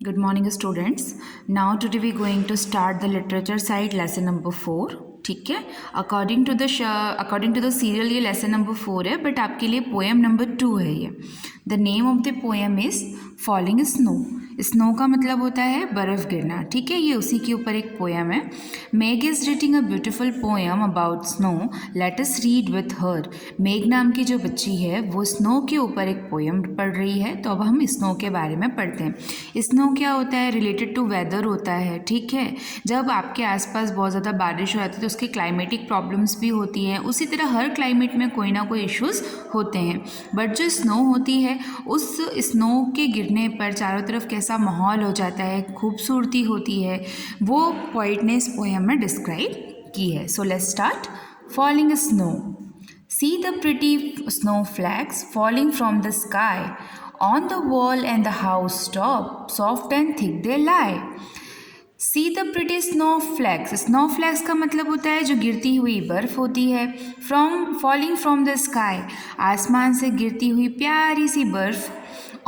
Good morning students. Now today we going to start the literature side lesson number 4. ठीक है, according to the serial ये lesson number 4 है, but आपके लिए poem number 2 है ये. The name of the poem is falling snow. Snow का मतलब होता है बर्फ़ गिरना. ठीक है, ये उसी के ऊपर एक पोएम है. Meg is reading a beautiful poem about snow. Let us read with her. Meg नाम की जो बच्ची है वो स्नो के ऊपर एक पोएम पढ़ रही है, तो अब हम स्नो के बारे में पढ़ते हैं. स्नो क्या होता है? रिलेटेड टू वेदर होता है. ठीक है, जब आपके आसपास बहुत ज़्यादा बारिश हो जाती है तो उसकी क्लाइमेटिक प्रॉब्लम्स भी होती हैं. उसी तरह हर क्लाइमेट में कोई ना कोई इश्यूज़ होते हैं. बट जो स्नो होती है, उस स्नो के गिरने पर चारों तरफ कैसा माहौल हो जाता है, खूबसूरती होती है, वो पोइट ने इस पोएम में डिस्क्राइब की है. So let's start. Falling snow. See the pretty snowflakes falling from the sky. On the wall and the house top, soft and thick they lie. See the pretty snowflakes. Snowflakes का मतलब होता है जो गिरती हुई बर्फ़ होती है. Falling from the sky, आसमान से गिरती हुई प्यारी सी बर्फ़.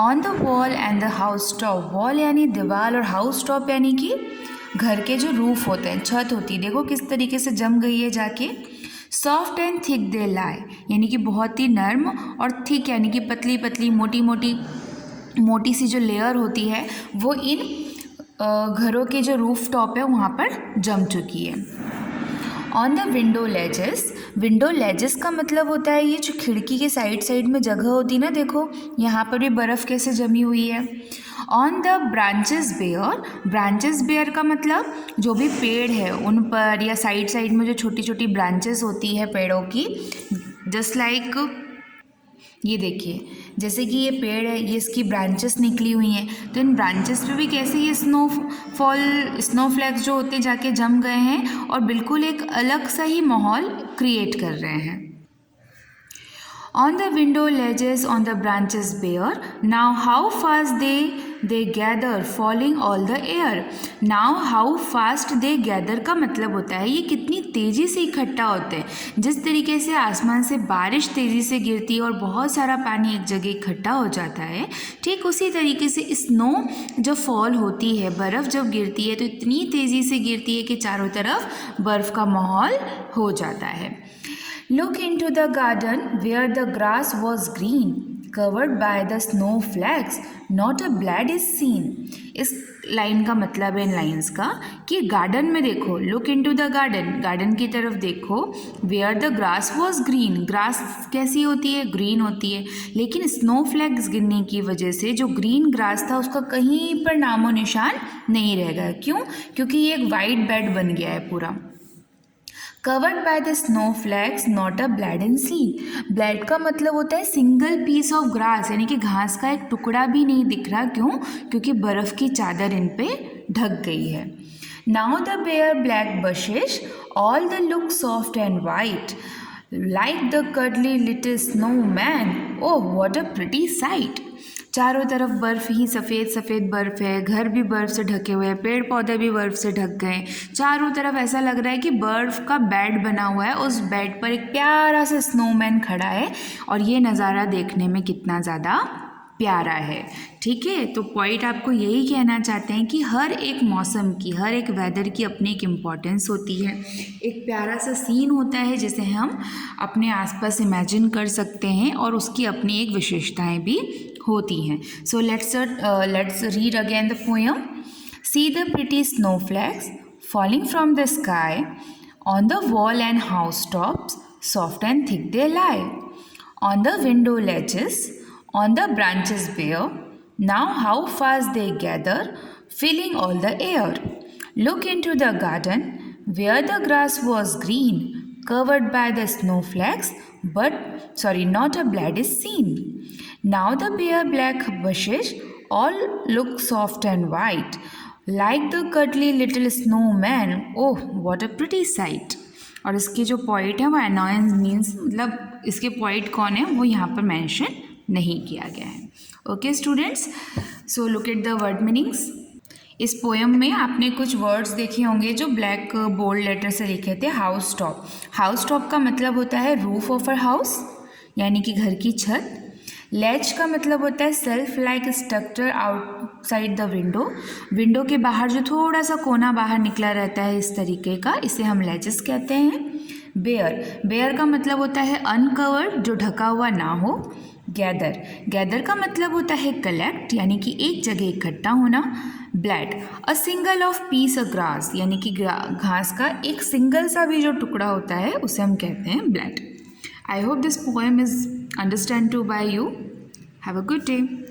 On the wall and the house top. Wall यानी दीवार और house top यानी कि घर के जो रूफ होते हैं, छत होती है. देखो किस तरीके से जम गई है जाके. सॉफ्ट एंड थिक दे लाई, यानी कि बहुत ही नर्म, और थिक यानी कि पतली पतली मोटी सी जो लेयर होती है वो इन घरों के जो रूफ टॉप है वहाँ पर जम चुकी है. On the window laissez. Window laissez का मतलब होता है ये जो खिड़की के साइड में जगह होती है ना, देखो यहाँ पर भी बर्फ़ कैसे जमी हुई है. On the branches bare. Branches bare का मतलब जो भी पेड़ है उन पर या साइड में जो छोटी छोटी ब्रांचेस होती है पेड़ों की, जस्ट लाइक ये देखिए, जैसे कि ये पेड़ है, ये इसकी ब्रांचेस निकली हुई हैं, तो इन ब्रांचेस पे भी कैसे ये स्नोफ्लैक्स जो होते जाके जम गए हैं और बिल्कुल एक अलग सा ही माहौल क्रिएट कर रहे हैं. On the window ledges, on the branches bare. Now how fast they gather, falling all the air. Now how fast they gather का मतलब होता है ये कितनी तेज़ी से इकट्ठा होते हैं. जिस तरीके से आसमान से बारिश तेज़ी से गिरती है और बहुत सारा पानी एक जगह इकट्ठा हो जाता है, ठीक उसी तरीके से स्नो जब फॉल होती है, बर्फ़ जब गिरती है तो इतनी तेज़ी से गिरती है कि चारों तरफ बर्फ़ का माहौल हो जाता है. Look into the garden where the grass was green, covered by the snowflakes, not a blade is seen. इस लाइन का मतलब है इन लाइन्स का कि गार्डन में देखो, look into the garden, garden की तरफ देखो, where the grass was green. Grass कैसी होती है? ग्रीन होती है. लेकिन स्नोफ्लैक्स गिरने की वजह से जो ग्रीन ग्रास था उसका कहीं पर नामो निशान नहीं रह गया. क्यों? क्योंकि ये एक वाइट बेड बन गया है पूरा. Covered by the snowflakes, not a blade in see. Blade का मतलब होता है सिंगल पीस ऑफ ग्रास, यानी कि घास का एक टुकड़ा भी नहीं दिख रहा. क्यों? क्योंकि बर्फ़ की चादर इन पे ढक गई है. Now the bare black bushes, all the look soft and white, like the cuddly little snow man. Oh what a pretty sight. चारों तरफ बर्फ़ ही सफ़ेद बर्फ़ है, घर भी बर्फ़ से ढके हुए हैं, पेड़ पौधे भी बर्फ़ से ढक गए. चारों तरफ ऐसा लग रहा है कि बर्फ़ का बेड बना हुआ है, उस बेड पर एक प्यारा सा स्नोमैन खड़ा है, और ये नज़ारा देखने में कितना ज़्यादा प्यारा है. ठीक है, तो पॉइंट आपको यही कहना चाहते हैं कि हर एक मौसम की, हर एक वेदर की अपनी एक इम्पॉर्टेंस होती है. एक प्यारा सा सीन होता है जिसे हम अपने आसपास इमेजिन कर सकते हैं, और उसकी अपनी एक विशेषताएं भी होती हैं. So let's read again the poem. See the pretty snowflakes falling from the sky, on the wall and house tops, soft and thick they lie. On the window ledges, on the branches bare. Now how fast they gather, filling all the air. Look into the garden where the grass was green, covered by the snowflakes, not a blade is seen. Now the bare black bushes all look soft and white, like the cuddly little snowman. Oh what a pretty sight. और इसके जो point है वो annoyance means, मतलब इसके point कौन है वो यहाँ पर मेंशन नहीं किया गया है. Okay students, so look at the word meanings. इस पोएम में आपने कुछ वर्ड्स देखे होंगे जो ब्लैक बोल्ड लेटर से लिखे थे. House top. हाउस टॉप का मतलब होता है रूफ ऑफ अ हाउस, यानी कि घर की छत. लैच का मतलब होता है self like structure outside the window. Window के बाहर जो थोड़ा सा कोना बाहर निकला रहता है इस तरीके का, इसे हम लैचेस कहते हैं। बेयर, बेयर का मतलब होता है अनकवर्ड, जो ढका हुआ ना हो। गैदर, गैदर का मतलब होता है कलेक्ट, यानी कि एक जगह इकट्ठा होना। Blade, a single of peace of grass, यानी कि घास का एक सिंगल सा भी जो टुकड़ा होता है उसे हम कहते हैं blade. I hope this poem is understood by you. Have a good day.